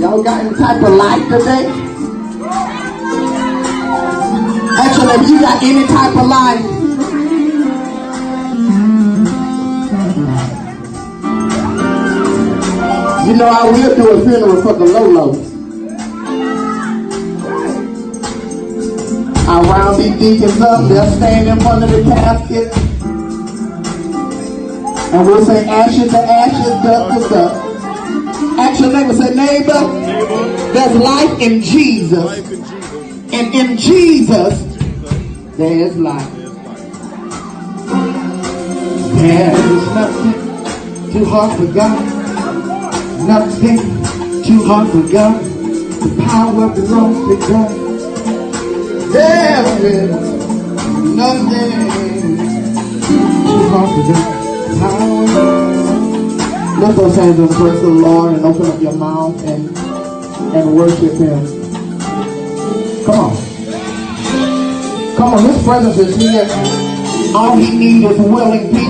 Y'all got any type of life today? Actually, if you got any type of life, you know I will do a funeral for the Lolos. I round these deacons up, they'll stand in front of the casket, and we'll say ashes to ashes, dust to dust. Ask your neighbor, say, neighbor, there's life in Jesus. And in Jesus, there is life. There is nothing too hard for God. Nothing too hard for God. The power belongs to God. There is nothing too hard for God. Power. Lift those hands and praise the Lord and open up your mouth and worship Him. Come on. Come on, His presence is here. All He needs is willing people.